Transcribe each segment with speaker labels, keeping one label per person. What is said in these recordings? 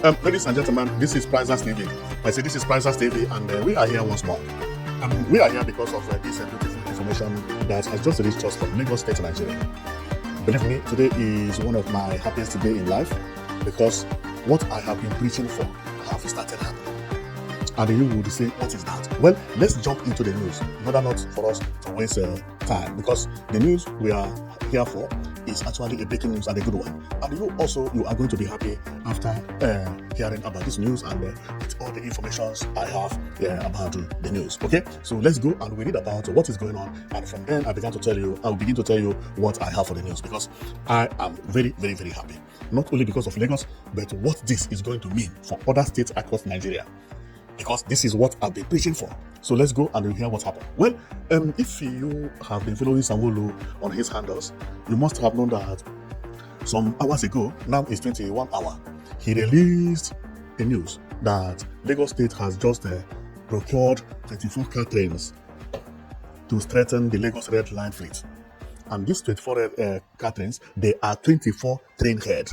Speaker 1: Ladies and gentlemen, this is Prizers TV. I say this is Prizers TV, and we are here once more. We are here because of this beautiful information that has just reached us from Lagos State, Nigeria. Believe me, today is one of my happiest days in life because what I have been preaching for have started happening. And you would say, what is that? Well, let's jump into the news in order not for us to waste time, because the news we are here for is actually a breaking news and a good one. And you are going to be happy after hearing about this news and with all the information I have about the news. Okay, so let's go and we read about what is going on, and from then I will begin to tell you what I have for the news, because I am very, very, very happy. Not only because of Lagos, but what this is going to mean for other states across Nigeria, because this is what I've been preaching for. So let's go and we'll hear what happened. Well, if you have been following Sanwo-Olu on his handles, you must have known that some hours ago, now it's 21 hours, he released a news that Lagos State has just procured 24 car trains to strengthen the Lagos Red Line fleet. And these 24 car trains, they are 24 train head.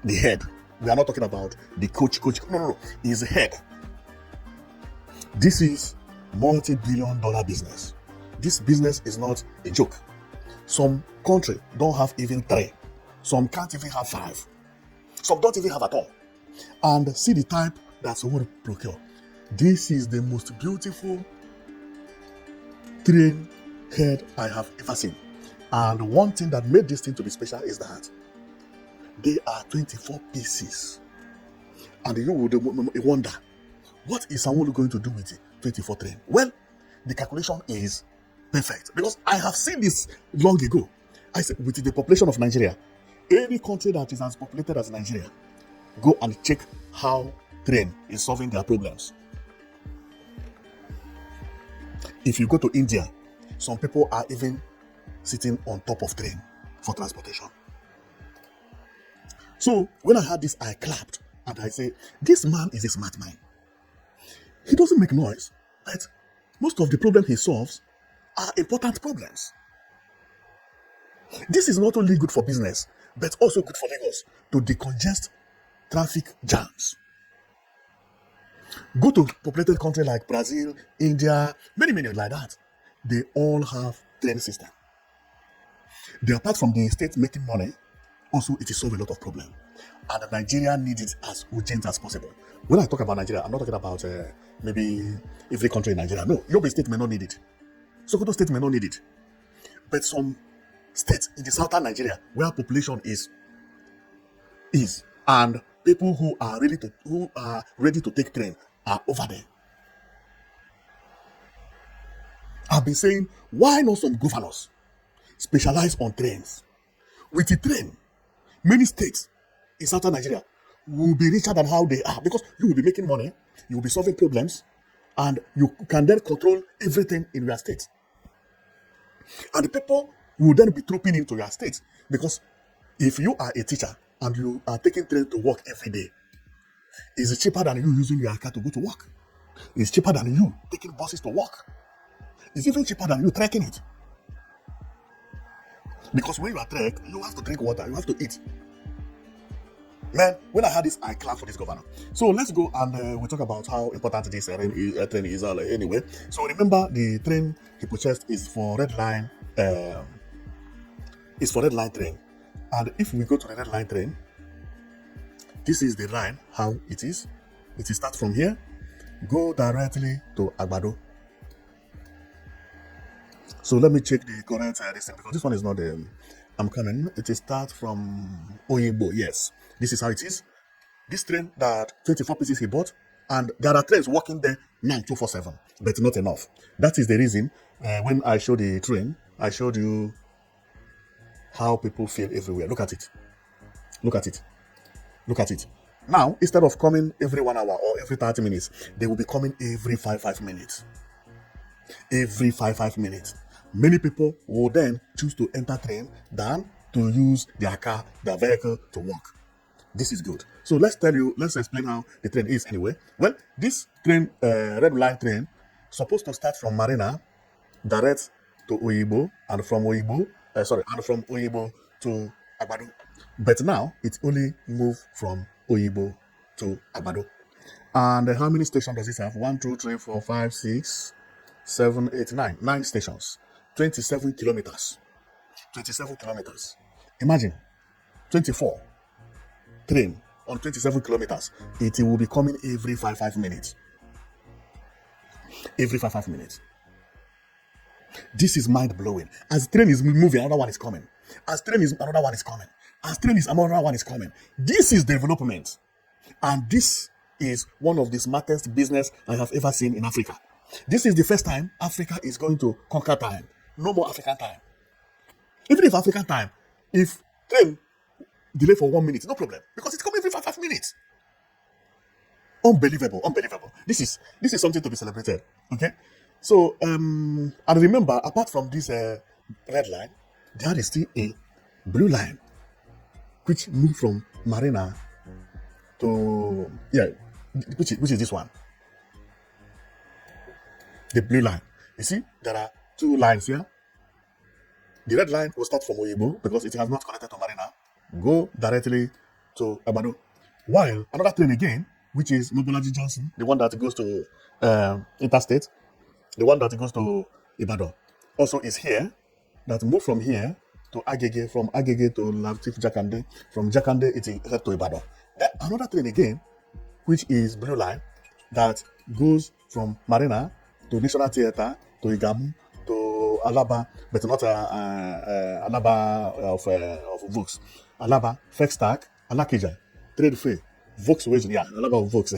Speaker 1: The head. We are not talking about the coach. No. It's the head. This is multi-billion-dollar business. This business is not a joke. Some country don't have even 3. Some can't even have 5. Some don't even have at all. And see the type that someone procure. This is the most beautiful train head I have ever seen. And one thing that made this thing to be special is that they are 24 pieces. And you would wonder, what is Sanwo-Olu going to do with the 24 train? Well, the calculation is perfect, because I have seen this long ago. I said, with the population of Nigeria, any country that is as populated as Nigeria, go and check how train is solving their problems. If you go to India, some people are even sitting on top of train for transportation. So when I heard this, I clapped and I said, this man is a smart man. He doesn't make noise, but most of the problems he solves are important problems. This is not only good for business, but also good for Lagos to decongest traffic jams. Go to populated countries like Brazil, India, many like that. They all have train system. They, apart from the state making money, also it is solve a lot of problems. And Nigeria needs it as urgent as possible. When I talk about Nigeria, I'm not talking about maybe every country in Nigeria. No, Yobe State may not need it. Sokoto State may not need it. But some states in the southern Nigeria where population is, and people who are ready to take train are over there. I've been saying, why not some governors specialize on trains? With the train, many states in southern Nigeria will be richer than how they are, because you will be making money, you will be solving problems, and you can then control everything in your state. And the people will then be trooping into your state, because if you are a teacher and you are taking train to work every day, it's cheaper than you using your car to go to work. It's cheaper than you taking buses to work. It's even cheaper than you trekking it. Because when you are trek, you have to drink water, you have to eat. Man, when I had this, I clapped for this governor. So let's go and we'll talk about how important this train is anyway. So remember, the train he purchased is for Red Line. Train. And if we go to the Red Line train, this is the line, how it is. It is start from here, go directly to Agbado. So let me check the correct distance, because this one is not I'm coming. It is start from Oyigbo. Yes, this is how it is. This train that 24 pieces he bought, and there are trains working there now 247, but not enough. That is the reason when I showed the train, I showed you how people feel everywhere. Look at it. Look at it. Look at it. Now, instead of coming every 1 hour or every 30 minutes, they will be coming every 5 minutes. Every 5 minutes. Many people will then choose to enter train than to use their car, their vehicle to work. This is good. So let's explain how the train is anyway. Well, this train, Red Line train, supposed to start from Marina, direct to Oyigbo, and from Oyigbo to Agbado. But now it only moved from Oyibo to Abado. And how many stations does it have? 1, 2, 3, 4, 5, 6, 7, 8, 9. 9 stations. 27 kilometers. 27 kilometers. Imagine 24 train on 27 kilometers. It will be coming every 5 minutes. Every 5 minutes. This is mind blowing. As train is moving, another one is coming. As train is another one is coming. As train is another one is coming. This is development. And this is one of the smartest business I have ever seen in Africa. This is the first time Africa is going to conquer time. No more African time. Even if African time, if train delay for 1 minute, no problem. Because it's coming every 5 minutes. Unbelievable, unbelievable. This is something to be celebrated. Okay? So, and remember, apart from this red line, there is still a blue line, which moved from Marina to, which is this one. The blue line. You see, there are 2 lines here. The red line will start from Oyibo because it has not connected to Marina. Go directly to Abado. While another train again, which is Mobolaji Johnson, the one that goes to Interstate, the one that goes to Ibadan, also is here, that move from here to Agege, from Agege to Latif Jakande, from Jakande it is to Ibadan. Then another train again, which is Blue Line, that goes from Marina to National Theatre, to Igamu, to Alaba, but not Alaba of Vaux. Alaba, Fextag, Alakija, Trade Fair, Volkswagen, Alaba of Vaux,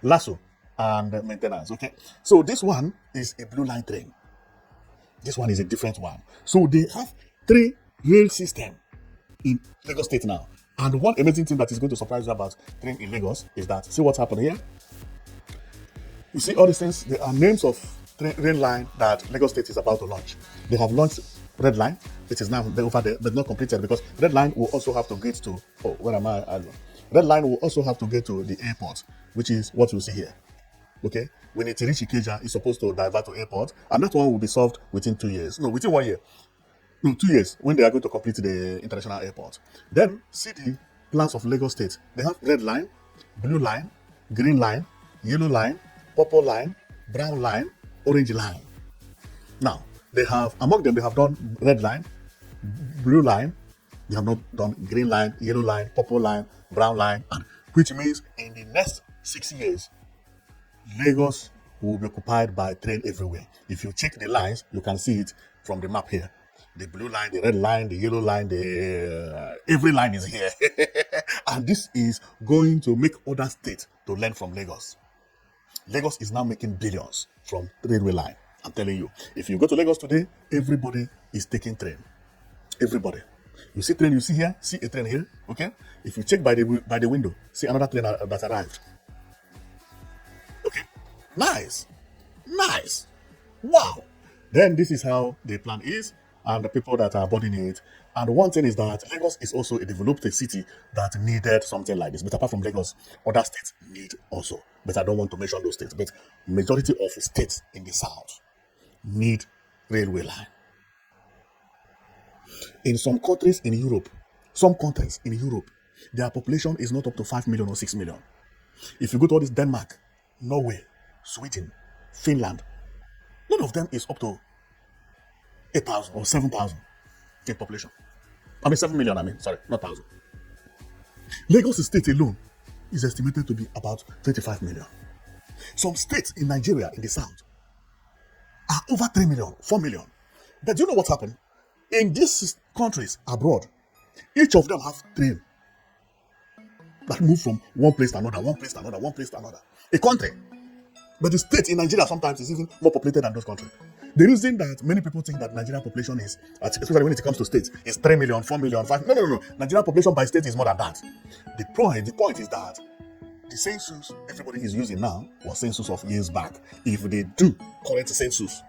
Speaker 1: Lasso, and maintenance. Okay, so this one is a Blue Line train. This one is a different one. So they have 3 rail system in Lagos State now. And one amazing thing that is going to surprise you about train in Lagos is that, see what's happened here? You see all these things, there are names of rail line that Lagos State is about to launch. They have launched Red Line, which is now over there, but not completed, because Red Line will also have to get to, Red Line will also have to get to the airport, which is what you see here. Okay, when it reaches Ikeja, it's supposed to divert to airport, and that one will be solved within 2 years. No, within 1 year. No, 2 years, when they are going to complete the international airport. Then see the plans of Lagos State. They have red line, blue line, green line, yellow line, purple line, brown line, orange line. Now, they have, among them, they have done red line, blue line, they have not done green line, yellow line, purple line, brown line, and which means in the next 6 years, Lagos will be occupied by train everywhere. If you check the lines, you can see it from the map here. The blue line, the red line, the yellow line, every line is here. And this is going to make other states to learn from Lagos. Lagos is now making billions from railway line. I'm telling you. If you go to Lagos today, everybody is taking train. Everybody. You see train, you see here, see a train here, okay? If you check by the window, see another train that arrived. Okay? Nice. Nice. Wow. Then this is how the plan is, and the people that are boarding it. And one thing is that Lagos is also a developed city that needed something like this. But apart from Lagos, other states need also. But I don't want to mention those states. But majority of states in the south need railway line. In some countries in Europe, their population is not up to 5 million or 6 million. If you go to all this Denmark, Norway, Sweden, Finland, none of them is up to 8,000 or 7,000 in population. 7 million, sorry, not 1,000. Lagos State alone is estimated to be about 25 million. Some states in Nigeria, in the south, are over 3 million, 4 million. But do you know what happened? In these countries abroad, each of them have train that move from one place to another, one place to another, one place to another. A country. But the state in Nigeria sometimes is even more populated than those countries. The reason that many people think that Nigerian population is, especially when it comes to states, is 3 million, 4 million, 5 million. No. Nigerian population by state is more than that. The point is that the census everybody is using now was census of years back. If they do correct the census,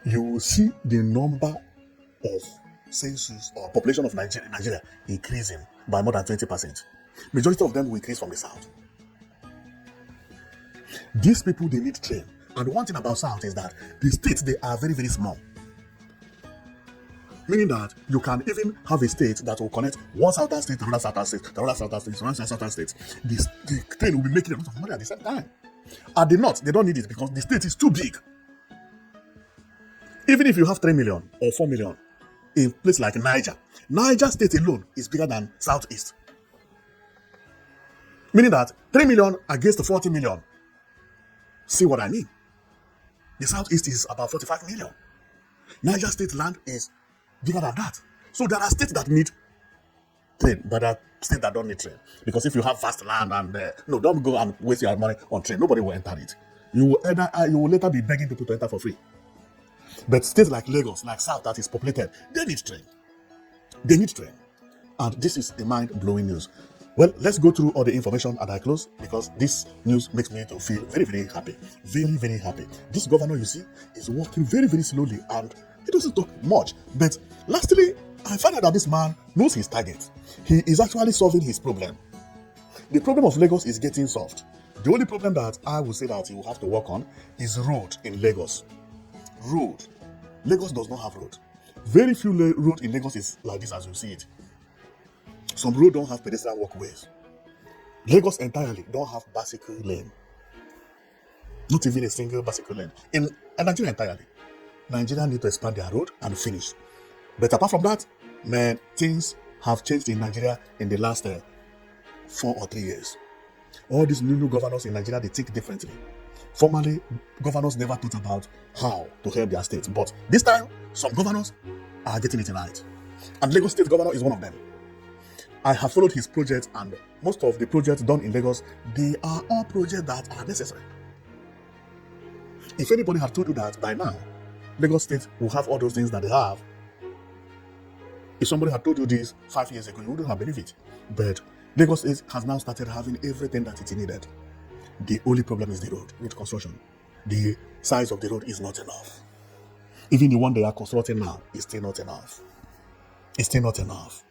Speaker 1: you will see the number of census or population of Nigeria increasing by more than 20%. Majority of them will increase from the south. These people, they need train. And one thing about south is that the states, they are very, very small. Meaning that you can even have a state that will connect one southern state to another southern state, to another southern state, to another southern state. The train will be making a lot of money at the same time. At the north, they don't need it because the state is too big. Even if you have 3 million or 4 million in a place like Niger state alone is bigger than Southeast. Meaning that 3 million against 40 million. See what I mean? The Southeast is about 45 million. Niger state land is bigger than that. So there are states that need train, but there are states that don't need train. Because if you have vast land and no, don't go and waste your money on train. Nobody will enter it. You will later be begging people to enter for free. But states like Lagos, like South that is populated, they need train. They need train. And this is a mind-blowing news. Well, let's go through all the information and I close because this news makes me to feel very, very happy. Very, very happy. This governor, you see, is working very, very slowly and he doesn't talk much. But lastly, I find out that this man knows his target. He is actually solving his problem. The problem of Lagos is getting solved. The only problem that I would say that he will have to work on is road in Lagos. Road. Lagos does not have road. Very few road in Lagos is like this as you see it. Some road don't have pedestrian walkways. Lagos entirely don't have bicycle lane. Not even a single bicycle lane. In Nigeria entirely. Nigeria need to expand their road and finish. But apart from that, man, things have changed in Nigeria in the last 4 or 3 years. All these new governors in Nigeria, they think differently. Formerly, governors never thought about how to help their states. But this time, some governors are getting it right. And Lagos State Governor is one of them. I have followed his project and most of the projects done in Lagos, they are all projects that are necessary. If anybody had told you that by now, Lagos State will have all those things that they have, if somebody had told you this 5 years ago, you wouldn't have believed it. But Lagos State has now started having everything that it needed. The only problem is the road construction. The size of the road is not enough. Even the one they are constructing now is still not enough. It's still not enough.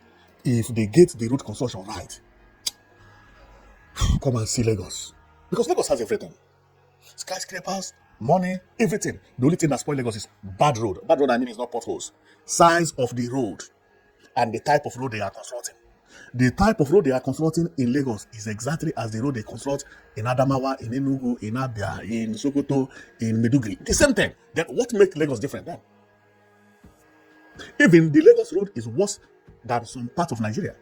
Speaker 1: If they get the road construction right, come and see Lagos. Because Lagos has everything. Skyscrapers, money, everything. The only thing that spoils Lagos is bad road. Bad road, I mean, is not potholes. Size of the road and the type of road they are constructing. The type of road they are constructing in Lagos is exactly as the road they construct in Adamawa, in Enugu, in Abia, in Sokoto, in Maiduguri. The same thing. Then what makes Lagos different then? Even the Lagos road is worse than some part of Nigeria.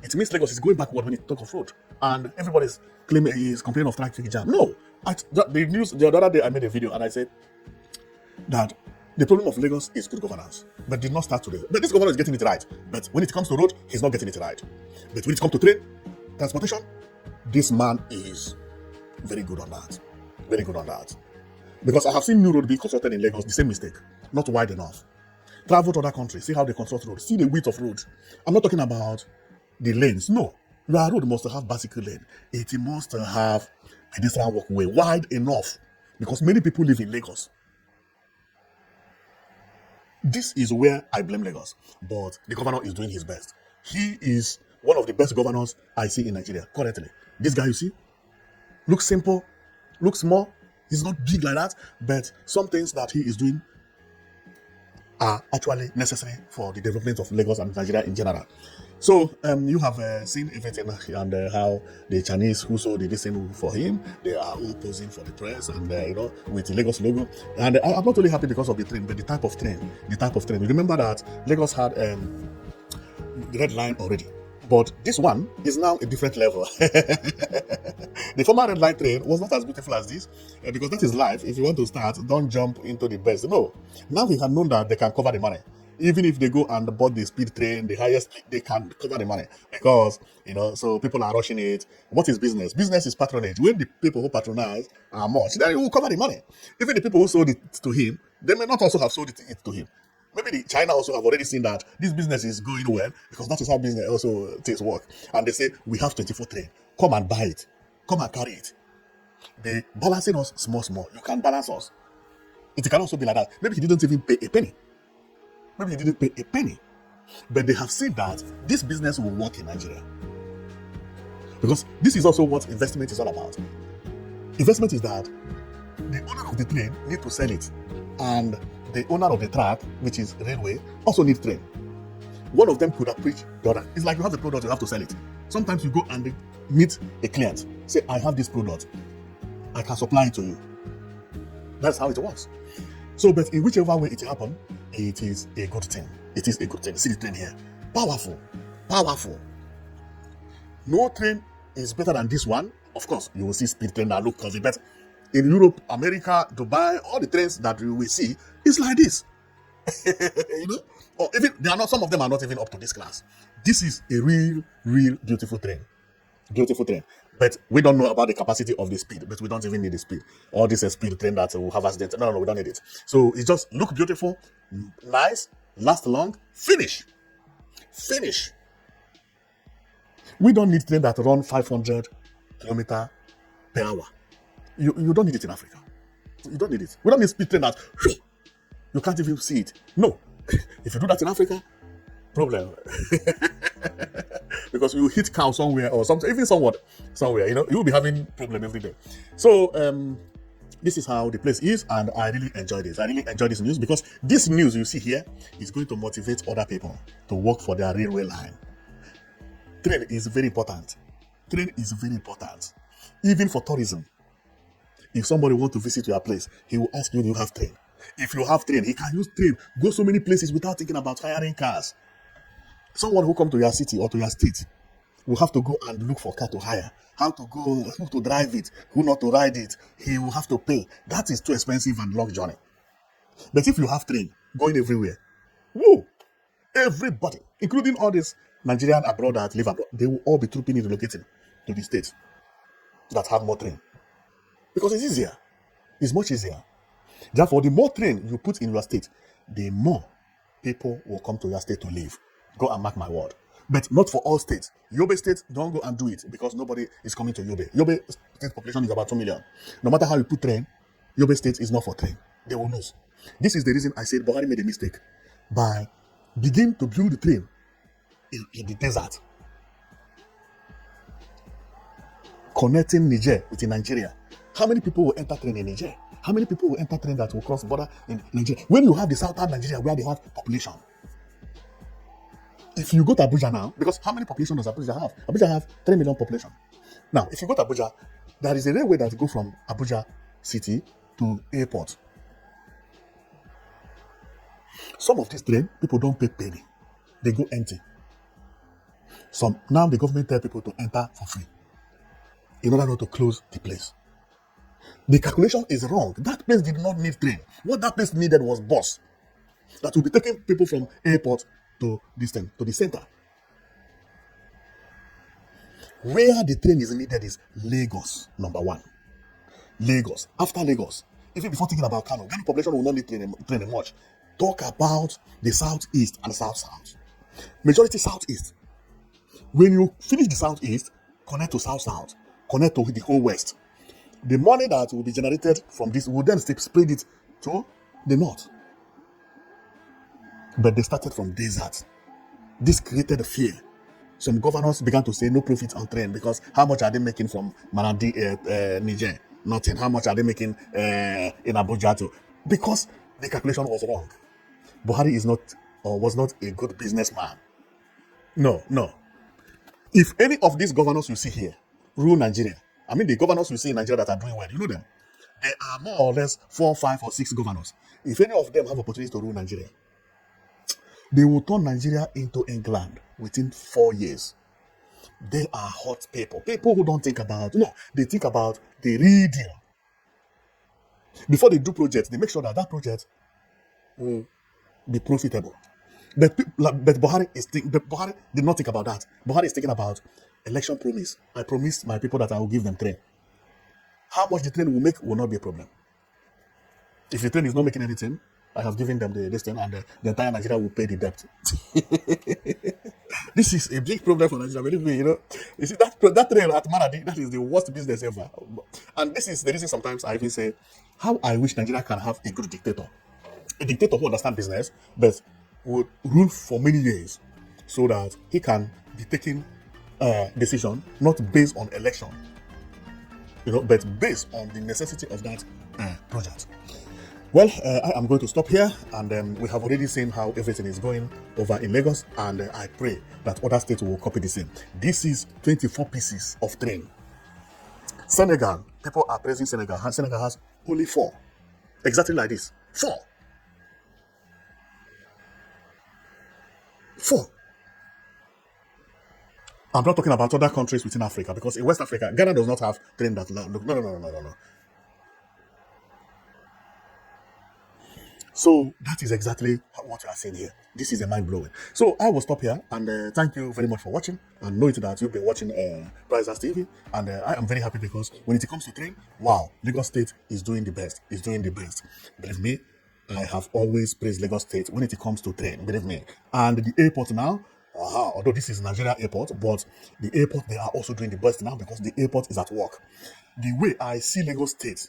Speaker 1: It means Lagos is going backward when you talk of road. And everybody's claiming is complaining of traffic jam. No. The other day I made a video and I said that the problem of Lagos is good governance, but did not start today. But this governor is getting it right. But when it comes to road, he's not getting it right. But when it comes to train, transportation, this man is very good on that. Very good on that. Because I have seen new road being constructed in Lagos, the same mistake. Not wide enough. Travel to other countries, see how they construct roads, see the width of road. I'm not talking about the lanes. No. Your road must have bicycle lane. It must have pedestrian walkway wide enough. Because many people live in Lagos. This is where I blame Lagos. But the governor is doing his best. He is one of the best governors I see in Nigeria, currently. This guy you see, looks simple, looks small. He's not big like that, but some things that he is doing are actually necessary for the development of Lagos and Nigeria in general. So you have seen everything and how the Chinese who saw the listen for him, they are all posing for the press and with the Lagos logo. And I'm not only happy because of the train, but the type of train. You remember that Lagos had the red line already, but this one is now a different level. The former red line train was not as beautiful as this because that is life. If you want to start, don't jump into the best. No, now we have known that they can cover the money. Even if they go and board the speed train, the highest, they can cover the money because, so people are rushing it. What is business? Business is patronage. When the people who patronize are much, then he will cover the money. Even the people who sold it to him, they may not also have sold it to him. Maybe China also have already seen that this business is going well because that is how business also takes work. And they say, we have 24 train. Come and buy it. Come and carry it. They balancing us small. You can't balance us. It can also be like that. Maybe he didn't even pay a penny. But they have seen that this business will work in Nigeria. Because this is also what investment is all about. Investment is that the owner of the train need to sell it. And the owner of the track, which is railway, also needs train. One of them could have preached the other. It's like you have the product, you have to sell it. Sometimes you go and meet a client, say, I have this product, I can supply it to you. That's how it works. So, but in whichever way it happens, it is a good thing. It is a good thing. See the train here. Powerful. Powerful. No train is better than this one. Of course, you will see speed train that look cozy, but in Europe, America, Dubai, all the trains that you will see is like this. You know? Or even they are not, some of them are not even up to this class. This is a real beautiful train. Beautiful train. But we don't know about the capacity of the speed, but we don't even need the speed. All this speed train that will have accidents. No, we don't need it. So it just look beautiful, nice, last long, finish. Finish. We don't need train that run 500 kilometers per hour. You don't need it in Africa. You don't need it. We don't need speed train that you can't even see it. No. If you do that in Africa, problem. Because you hit cow somewhere or something, even somewhere, you know, you will be having problem every day. So this is how the place is, and I really enjoy this. I really enjoy this news because this news you see here is going to motivate other people to work for their railway line. Train is very important. Train is very important. Even for tourism. If somebody wants to visit your place, he will ask you, do you have train? If you have train, he can use train, go so many places without thinking about hiring cars. Someone who come to your city or to your state will have to go and look for car to hire. How to go, who to drive it, who not to ride it. He will have to pay. That is too expensive and long journey. But if you have train going everywhere, woo, everybody, including all these Nigerian abroad that live abroad, they will all be trooping in relocating to the states that have more train. Because it's easier. It's much easier. Therefore, the more train you put in your state, the more people will come to your state to live. Go and mark my word. But not for all states. Yobe State, don't go and do it because nobody is coming to Yobe. Yobe State population is about 2 million. No matter how you put train, Yobe State is not for train. They will lose. This is the reason I said Buhari made a mistake by beginning to build the train in the desert. Connecting Niger with Nigeria. How many people will enter train in Niger? How many people will enter train that will cross border in Nigeria? When you have the southern Nigeria where they have population. If you go to Abuja now, because how many population does Abuja have? Abuja have 3 million population. Now, if you go to Abuja, there is a railway that goes from Abuja city to airport. Some of these trains, people don't pay penny. They go empty. Now the government tell people to enter for free in order not to close the place. The calculation is wrong. That place did not need train. What that place needed was bus that will be taking people from airport to this thing, to the center. Where the train is needed is Lagos, number one. Lagos. After Lagos, even before thinking about Kano, Ghana population will not need train much. Talk about the southeast and south-south. Majority southeast. When you finish the southeast, connect to south-south, connect to the whole west. The money that will be generated from this will then spread it to the north. But they started from desert. This created a fear. Some governors began to say no profit on train because how much are they making from Maradi, Niger? Nothing. How much are they making in Abuja too? Because the calculation was wrong. Buhari is not or was not a good businessman. No. If any of these governors you see here rule Nigeria, I mean the governors you see in Nigeria that are doing well, you know them. There are more or less 4, 5, or 6 governors. If any of them have opportunity to rule Nigeria, they will turn Nigeria into England within 4 years. They are hot people. People who don't think about, they think about the real deal. Before they do projects, they make sure that project will be profitable. But Buhari did not think about that. Buhari is thinking about election promise. I promised my people that I will give them train. How much the train will make will not be a problem. If the train is not making anything, I have given them this thing, and the entire Nigeria will pay the debt. This is a big problem for Nigeria. Believe me, You see that train at Maradi, that is the worst business ever. And this is the reason sometimes I even say, how I wish Nigeria can have a good dictator. A dictator who understands business, but would rule for many years, so that he can be taking decision not based on election, but based on the necessity of that project. Well, I am going to stop here, and we have already seen how everything is going over in Lagos, and I pray that other states will copy the same. This is 24 pieces of train. Senegal, people are praising Senegal. Senegal has only 4. Exactly like this. 4. 4. I'm not talking about other countries within Africa, because in West Africa, Ghana does not have train that long. No, no, no, no, no, no. So that is exactly what you are seeing here. This is a mind blowing. So I will stop here, and thank you very much for watching. And know it that you've been watching Prizers TV, and I am very happy because when it comes to train, wow, Lagos State is doing the best. Is doing the best. Believe me, I have always praised Lagos State when it comes to train. Believe me. And the airport now. Although this is Nigeria airport, but the airport they are also doing the best now because the airport is at work. The way I see Lagos State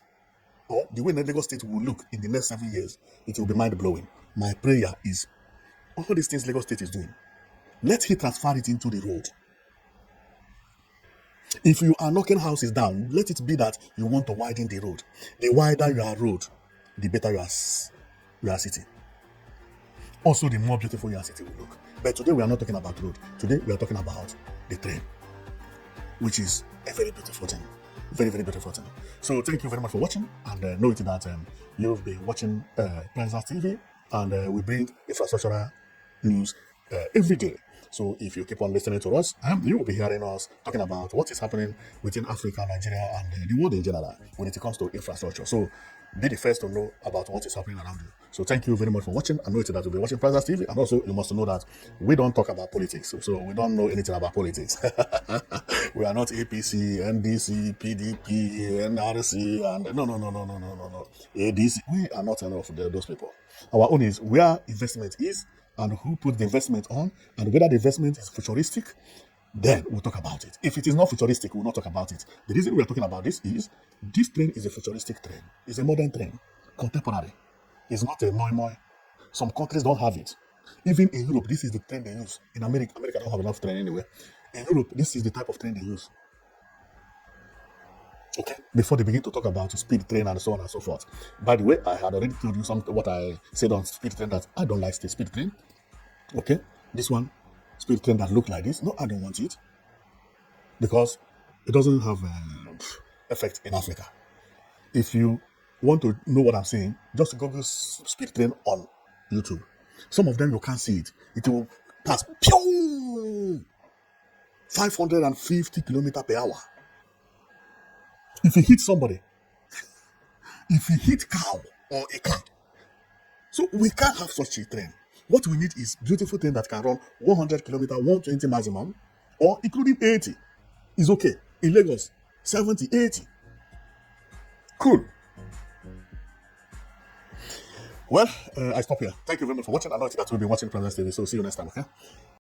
Speaker 1: or the way Lagos State will look in the next 7 years, it will be mind blowing. My prayer is all these things Lagos State is doing, let it transfer it into the road. If you are knocking houses down, let it be that you want to widen the road. The wider your road, the better your city. Also, the more beautiful your city will look. But today we are not talking about road. Today we are talking about the train, which is a very beautiful thing. Very, very beautiful thing. So thank you very much for watching, and know it that you've been watching Prizers TV, and we bring infrastructural news every day. So if you keep on listening to us, you will be hearing us talking about what is happening within Africa, Nigeria, and the world in general when it comes to infrastructure. So be the first to know about what is happening around you. So thank you very much for watching. I know that you'll be watching Prizers TV, and also you must know that we don't talk about politics. So we don't know anything about politics. We are not APC, NDC, PDP, NRC, and no. ADC. We are not any of those people. Our own is where investment is and who put the investment on, and whether the investment is futuristic, then we'll talk about it. If it is not futuristic, we'll not talk about it. The reason we're talking about this is this train is a futuristic train. It's a modern train, contemporary. It's not a moi. Some countries don't have it. Even in Europe, this is the train they use. In America don't have enough train anyway. In Europe, this is the type of train they use. Okay. Before they begin to talk about speed train and so on and so forth. By the way, I had already told you what I said on speed train, that I don't like the speed train. Okay. This one, speed train that look like this. No, I don't want it because it doesn't have effect in Africa. If you want to know what I'm saying, just Google speed train on YouTube. Some of them you can't see it. It will pass 550 kilometers per hour. If you hit somebody, if you hit cow or a car, so we can't have such a train. What we need is beautiful train that can run 100 kilometers, 120 maximum, or including 80 is okay. In Lagos, 70, 80. Cool. Well, I stop here. Thank you very much for watching. I know that we'll be watching Prizers TV, so see you next time, okay?